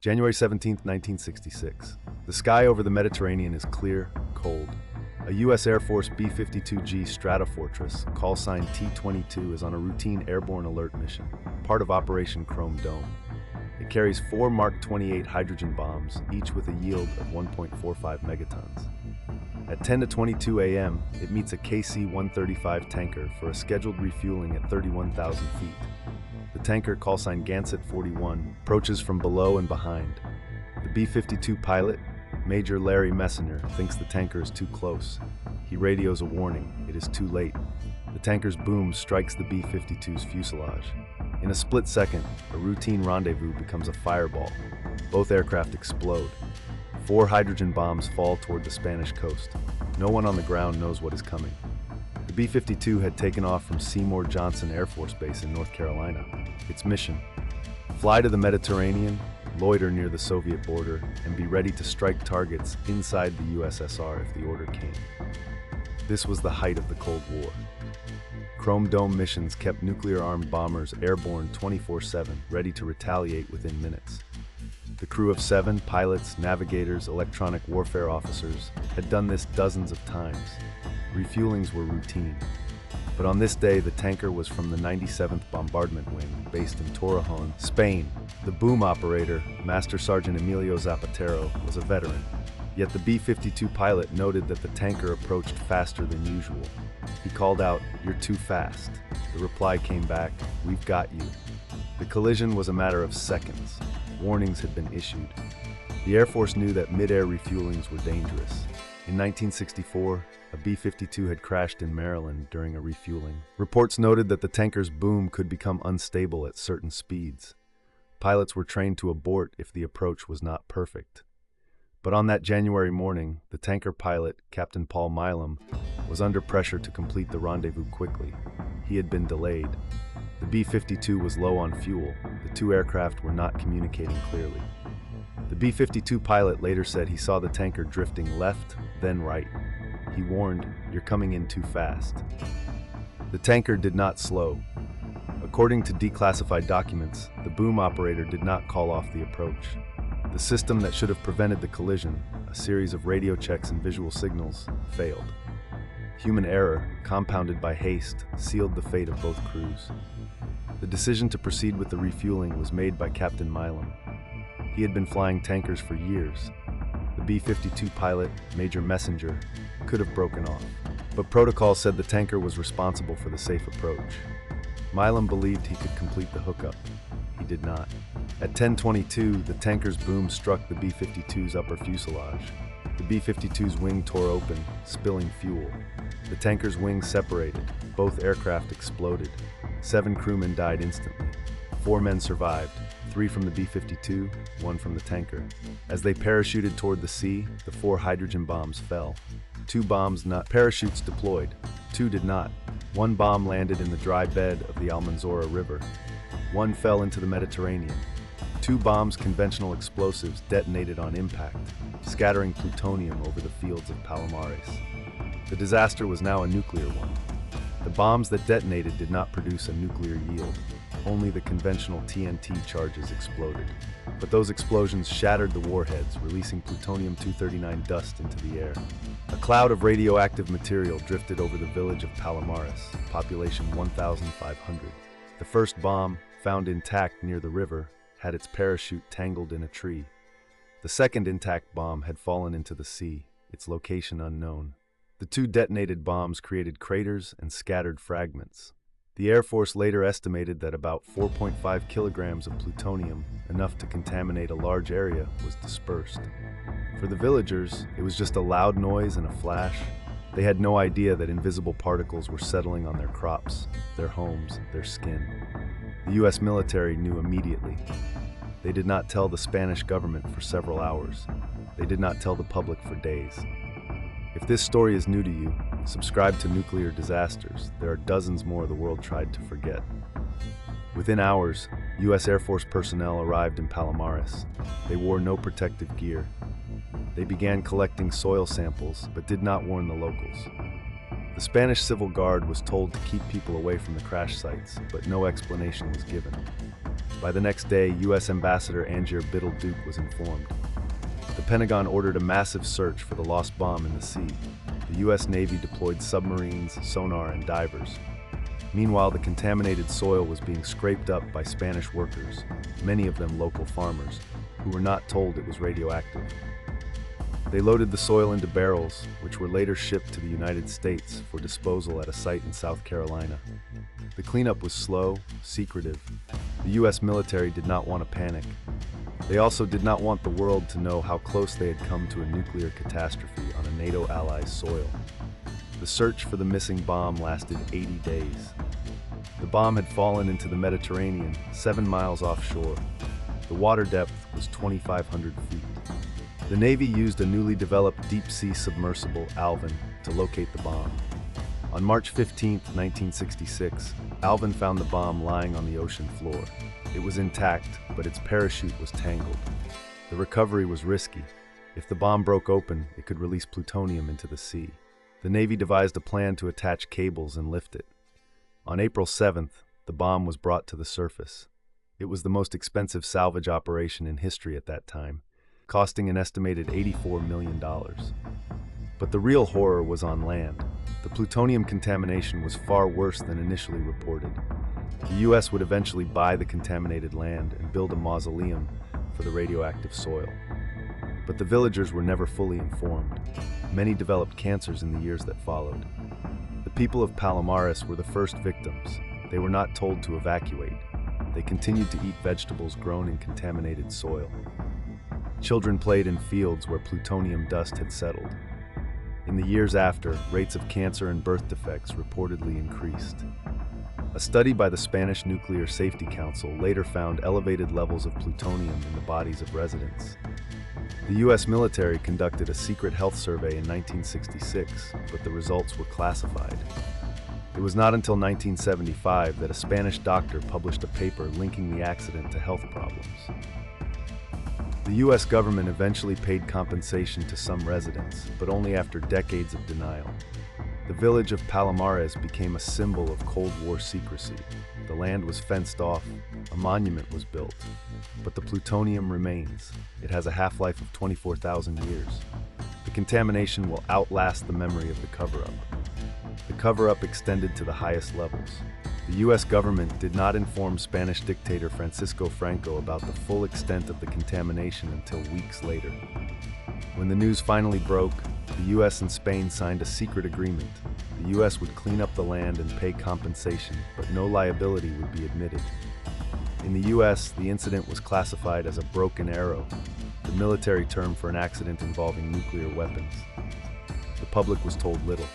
January 17, 1966. The sky over the Mediterranean is clear, cold. A U.S. Air Force B-52G Stratofortress, call sign T-22, is on a routine airborne alert mission, part of Operation Chrome Dome. It carries 4 Mark 28 hydrogen bombs, each with a yield of 1.45 megatons. At 10:22 a.m., it meets a KC-135 tanker for a scheduled refueling at 31,000 feet. The tanker, call sign Gansett 41, approaches from below and behind. The B-52 pilot, Major Larry Messner, thinks the tanker is too close. He radios a warning. It is too late. The tanker's boom strikes the B-52's fuselage. In a split second, a routine rendezvous becomes a fireball. Both aircraft explode. 4 hydrogen bombs fall toward the Spanish coast. No one on the ground knows what is coming. The B-52 had taken off from Seymour Johnson Air Force Base in North Carolina. Its mission: fly to the Mediterranean, loiter near the Soviet border, and be ready to strike targets inside the USSR if the order came. This was the height of the Cold War. Chrome Dome missions kept nuclear-armed bombers airborne 24/7, ready to retaliate within minutes. The crew of 7 pilots, navigators, electronic warfare officers had done this dozens of times. Refuelings were routine. But on this day, the tanker was from the 97th Bombardment Wing, based in Torrejon, Spain. The boom operator, Master Sergeant Emilio Zapatero, was a veteran. Yet the B-52 pilot noted that the tanker approached faster than usual. He called out, "You're too fast." The reply came back, "We've got you." The collision was a matter of seconds. Warnings had been issued. The Air Force knew that mid-air refuelings were dangerous. In 1964, a B-52 had crashed in Maryland during a refueling. Reports noted that the tanker's boom could become unstable at certain speeds. Pilots were trained to abort if the approach was not perfect. But on that January morning, the tanker pilot, Captain Paul Milam, was under pressure to complete the rendezvous quickly. He had been delayed. The B-52 was low on fuel. The 2 aircraft were not communicating clearly. The B-52 pilot later said he saw the tanker drifting left, then right. He warned, "You're coming in too fast." The tanker did not slow. According to declassified documents, the boom operator did not call off the approach. The system that should have prevented the collision, a series of radio checks and visual signals, failed. Human error, compounded by haste, sealed the fate of both crews. The decision to proceed with the refueling was made by Captain Milam. He had been flying tankers for years. The B-52 pilot, Major Messenger, could have broken off. But protocol said the tanker was responsible for the safe approach. Milam believed he could complete the hookup. He did not. At 10:22, the tanker's boom struck the B-52's upper fuselage. The B-52's wing tore open, spilling fuel. The tanker's wings separated. Both aircraft exploded. 7 crewmen died instantly. 4 men survived, 3 from the B-52, 1 from the tanker. As they parachuted toward the sea, the 4 hydrogen bombs fell. 2 bombs not parachutes deployed. 2 did not. 1 bomb landed in the dry bed of the Almanzora River. 1 fell into the Mediterranean. 2 bombs, conventional explosives, detonated on impact, scattering plutonium over the fields of Palomares. The disaster was now a nuclear one. The bombs that detonated did not produce a nuclear yield. Only the conventional TNT charges exploded. But those explosions shattered the warheads, releasing plutonium-239 dust into the air. A cloud of radioactive material drifted over the village of Palomares, population 1,500. The first bomb, found intact near the river, had its parachute tangled in a tree. The second intact bomb had fallen into the sea, its location unknown. The 2 detonated bombs created craters and scattered fragments. The Air Force later estimated that about 4.5 kilograms of plutonium, enough to contaminate a large area, was dispersed. For the villagers, it was just a loud noise and a flash. They had no idea that invisible particles were settling on their crops, their homes, their skin. The U.S. military knew immediately. They did not tell the Spanish government for several hours. They did not tell the public for days. If this story is new to you, subscribe to Nuclear Disasters. There are dozens more the world tried to forget. Within hours, U.S. Air Force personnel arrived in Palomares. They wore no protective gear. They began collecting soil samples, but did not warn the locals. The Spanish Civil Guard was told to keep people away from the crash sites, but no explanation was given. By the next day, U.S. Ambassador Angier Biddle-Duke was informed. The Pentagon ordered a massive search for the lost bomb in the sea. The U.S. Navy deployed submarines, sonar, and divers. Meanwhile, the contaminated soil was being scraped up by Spanish workers, many of them local farmers, who were not told it was radioactive. They loaded the soil into barrels, which were later shipped to the United States for disposal at a site in South Carolina. The cleanup was slow, secretive. The U.S. military did not want to panic. They also did not want the world to know how close they had come to a nuclear catastrophe on a NATO ally's soil. The search for the missing bomb lasted 80 days. The bomb had fallen into the Mediterranean, 7 miles offshore. The water depth was 2,500 feet. The Navy used a newly developed deep-sea submersible, Alvin, to locate the bomb. On March 15, 1966, Alvin found the bomb lying on the ocean floor. It was intact, but its parachute was tangled. The recovery was risky. If the bomb broke open, it could release plutonium into the sea. The Navy devised a plan to attach cables and lift it. On April 7th, the bomb was brought to the surface. It was the most expensive salvage operation in history at that time, costing an estimated $84 million. But the real horror was on land. The plutonium contamination was far worse than initially reported. The U.S. would eventually buy the contaminated land and build a mausoleum for the radioactive soil. But the villagers were never fully informed. Many developed cancers in the years that followed. The people of Palomares were the first victims. They were not told to evacuate. They continued to eat vegetables grown in contaminated soil. Children played in fields where plutonium dust had settled. In the years after, rates of cancer and birth defects reportedly increased. A study by the Spanish Nuclear Safety Council later found elevated levels of plutonium in the bodies of residents. The U.S. military conducted a secret health survey in 1966, but the results were classified. It was not until 1975 that a Spanish doctor published a paper linking the accident to health problems. The U.S. government eventually paid compensation to some residents, but only after decades of denial. The village of Palomares became a symbol of Cold War secrecy. The land was fenced off, a monument was built, but the plutonium remains. It has a half-life of 24,000 years. The contamination will outlast the memory of the cover-up. The cover-up extended to the highest levels. The U.S. government did not inform Spanish dictator Francisco Franco about the full extent of the contamination until weeks later. When the news finally broke, the U.S. and Spain signed a secret agreement. The U.S. would clean up the land and pay compensation, but no liability would be admitted. In the U.S., the incident was classified as a broken arrow, the military term for an accident involving nuclear weapons. The public was told little.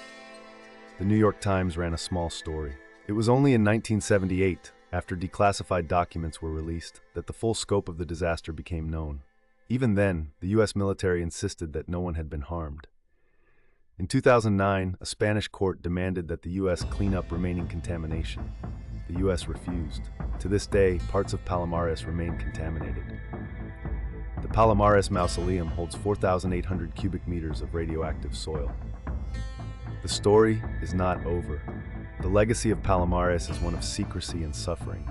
The New York Times ran a small story. It was only in 1978, after declassified documents were released, that the full scope of the disaster became known. Even then, the U.S. military insisted that no one had been harmed. In 2009, a Spanish court demanded that the U.S. clean up remaining contamination. The U.S. refused. To this day, parts of Palomares remain contaminated. The Palomares Mausoleum holds 4,800 cubic meters of radioactive soil. The story is not over. The legacy of Palomares is one of secrecy and suffering.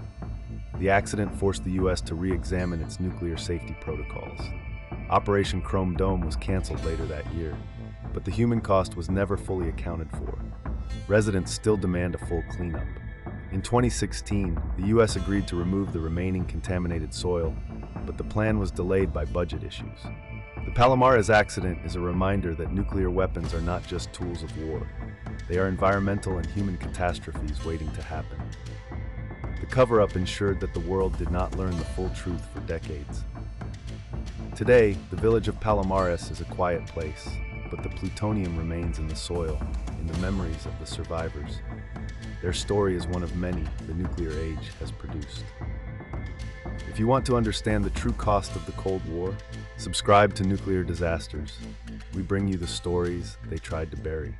The accident forced the U.S. to re-examine its nuclear safety protocols. Operation Chrome Dome was canceled later that year, but the human cost was never fully accounted for. Residents still demand a full cleanup. In 2016, the U.S. agreed to remove the remaining contaminated soil, but the plan was delayed by budget issues. The Palomares accident is a reminder that nuclear weapons are not just tools of war. They are environmental and human catastrophes waiting to happen. The cover-up ensured that the world did not learn the full truth for decades. Today, the village of Palomares is a quiet place, but the plutonium remains in the soil, in the memories of the survivors. Their story is one of many the nuclear age has produced. If you want to understand the true cost of the Cold War, subscribe to Nuclear Disasters. We bring you the stories they tried to bury.